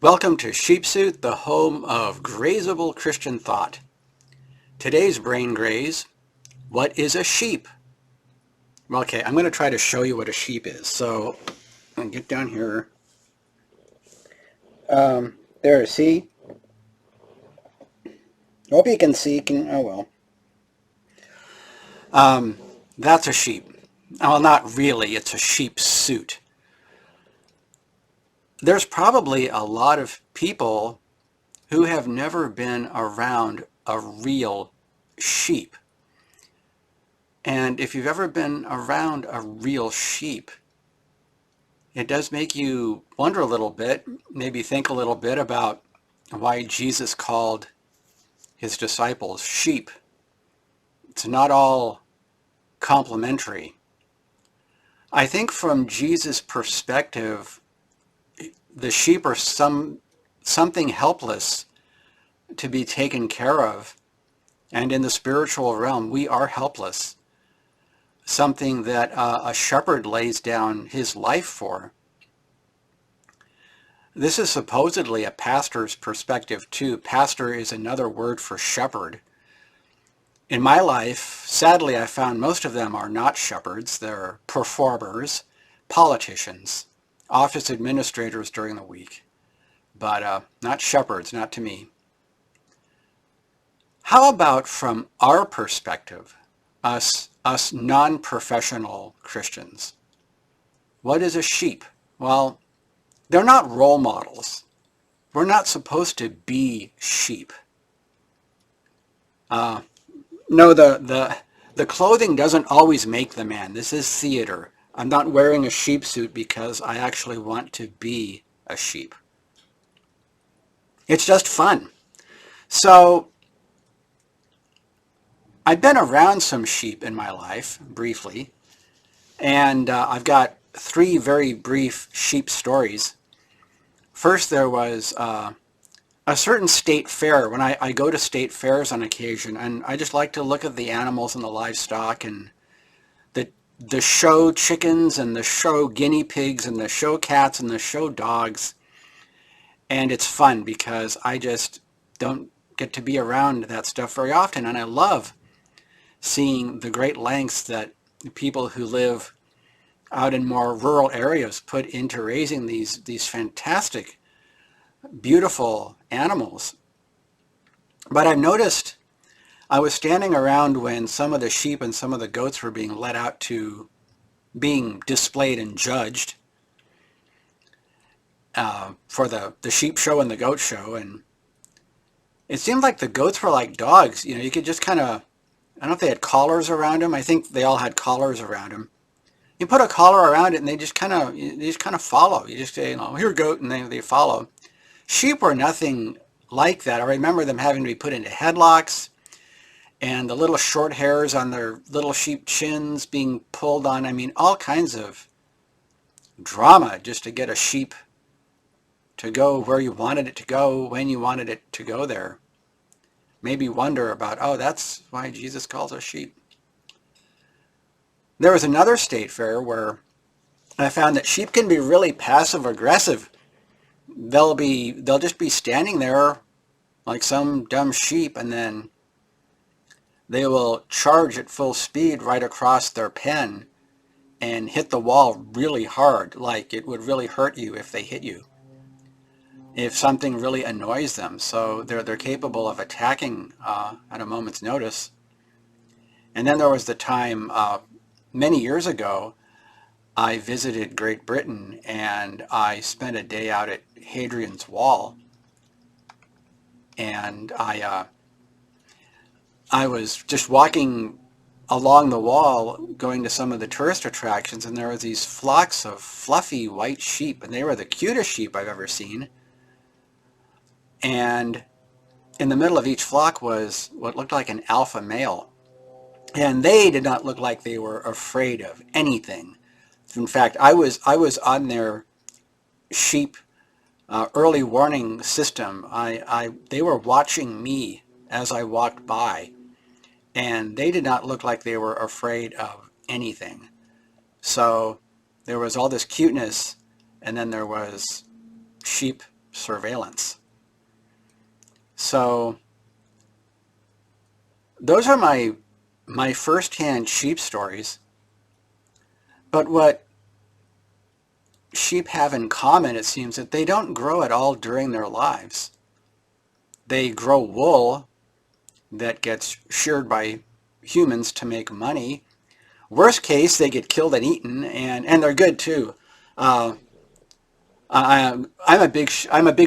Welcome to Sheepsuit, the home of grazeable Christian thought. Today's brain graze, what is a sheep? Well, okay, I'm going to try to show you what a sheep is. So, I'm going to get down here. There, see? Hope you can see. Oh, well. That's a sheep. Well, not really. It's a sheep suit. There's probably a lot of people who have never been around a real sheep. And if you've ever been around a real sheep, it does make you wonder a little bit, maybe think a little bit about why Jesus called his disciples sheep. It's not all complimentary. I think from Jesus' perspective, the sheep are something helpless to be taken care of. And in the spiritual realm, we are helpless. Something that a shepherd lays down his life for. This is supposedly a pastor's perspective too. Pastor is another word for shepherd. In my life, sadly, I found most of them are not shepherds. They're performers, politicians, office administrators during the week, but not shepherds, not to me. How about from our perspective, us non-professional Christians? What is a sheep? Well, they're not role models. We're not supposed to be sheep. No, the clothing doesn't always make the man. This is theater. I'm not wearing a sheep suit because I actually want to be a sheep. It's just fun. So, I've been around some sheep in my life, briefly, and I've got three very brief sheep stories. First, there was a certain state fair. When I go to state fairs on occasion, and I just like to look at the animals and the livestock and the show chickens and the show guinea pigs and the show cats and the show dogs. And it's fun because I just don't get to be around that stuff very often, and I love seeing the great lengths that people who live out in more rural areas put into raising these fantastic, beautiful animals. But I've noticed, I was standing around when some of the sheep and some of the goats were being let out to being displayed and judged for the sheep show and the goat show, and it seemed like the goats were like dogs. You know, you could just kind of, I don't know if they had collars around them. I think they all had collars around them. You put a collar around it and they just kind of follow. You just say, you know, here goat, and they follow. Sheep were nothing like that. I remember them having to be put into headlocks and the little short hairs on their little sheep chins being pulled on. I mean, all kinds of drama just to get a sheep to go where you wanted it to go, when you wanted it to go there. Maybe wonder about, oh, that's why Jesus calls us sheep. There was another state fair where I found that sheep can be really passive aggressive. They'll just be standing there like some dumb sheep, and then they will charge at full speed right across their pen and hit the wall really hard, like it would really hurt you if they hit you, if something really annoys them. So they're capable of attacking at a moment's notice. And then there was the time many years ago, I visited Great Britain and I spent a day out at Hadrian's Wall, and I was just walking along the wall going to some of the tourist attractions, and there were these flocks of fluffy white sheep, and they were the cutest sheep I've ever seen. And in the middle of each flock was what looked like an alpha male. And they did not look like they were afraid of anything. In fact, I was on their sheep early warning system. They were watching me as I walked by, and they did not look like they were afraid of anything. So there was all this cuteness, and then there was sheep surveillance. So those are my first-hand sheep stories. But what sheep have in common, it seems, that they don't grow at all during their lives. They grow wool that gets sheared by humans to make money. Worst case, they get killed and eaten, and they're good too. I'm a big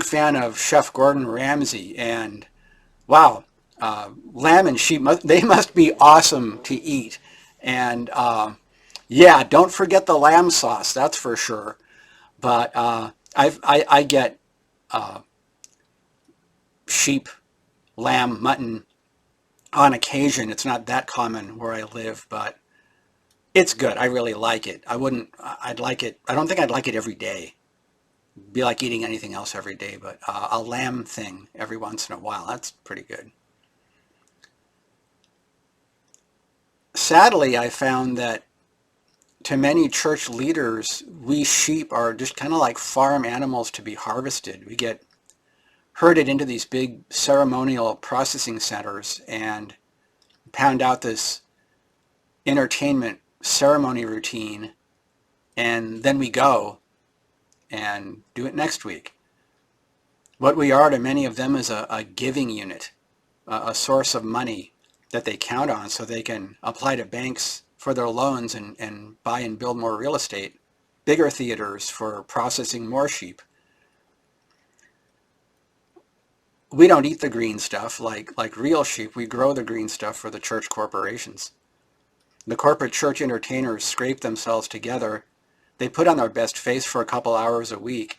fan of Chef Gordon Ramsay, and wow, lamb and sheep they must be awesome to eat. And yeah, don't forget the lamb sauce, that's for sure. But I get sheep, lamb, mutton on occasion. It's not that common where I live, but it's good. I really like it. I'd like it. I don't think I'd like it every day. It'd be like eating anything else every day, but a lamb thing every once in a while, that's pretty good. Sadly, I found that to many church leaders, we sheep are just kind of like farm animals to be harvested. We get herded into these big ceremonial processing centers and pound out this entertainment ceremony routine, and then we go and do it next week. What we are to many of them is a giving unit, a source of money that they count on so they can apply to banks for their loans and buy and build more real estate, bigger theaters for processing more sheep. We don't eat the green stuff like real sheep. We grow the green stuff for the church corporations. The corporate church entertainers scrape themselves together. They put on their best face for a couple hours a week,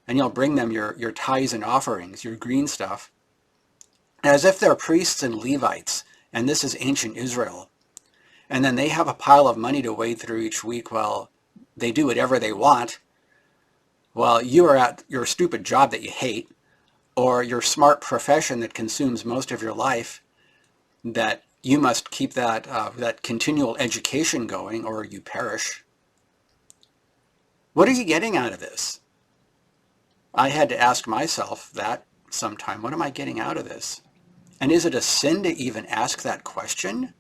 and you'll bring them your tithes and offerings, your green stuff, as if they're priests and Levites, and this is ancient Israel. And then they have a pile of money to wade through each week while they do whatever they want, while you are at your stupid job that you hate, or your smart profession that consumes most of your life, that you must keep that continual education going or you perish. What are you getting out of this? I had to ask myself that sometime. What am I getting out of this? And is it a sin to even ask that question?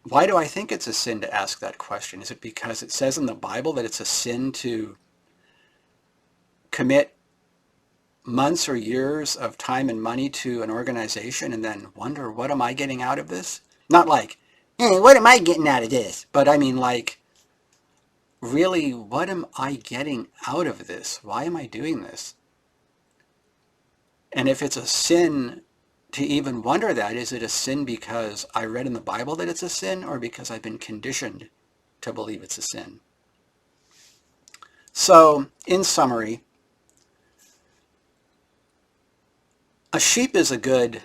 Why do I think it's a sin to ask that question? Is it because it says in the Bible that it's a sin to commit months or years of time and money to an organization and then wonder, what am I getting out of this? Not like, hey, what am I getting out of this? But I mean like, really, what am I getting out of this? Why am I doing this? And if it's a sin to even wonder that, is it a sin because I read in the Bible that it's a sin, or because I've been conditioned to believe it's a sin? So, in summary, a sheep is a good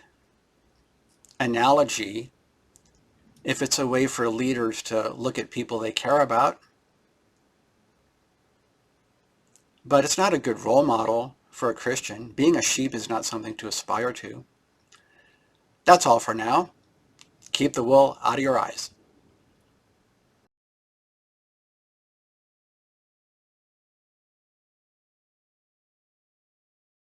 analogy if it's a way for leaders to look at people they care about. But it's not a good role model for a Christian. Being a sheep is not something to aspire to. That's all for now. Keep the wool out of your eyes.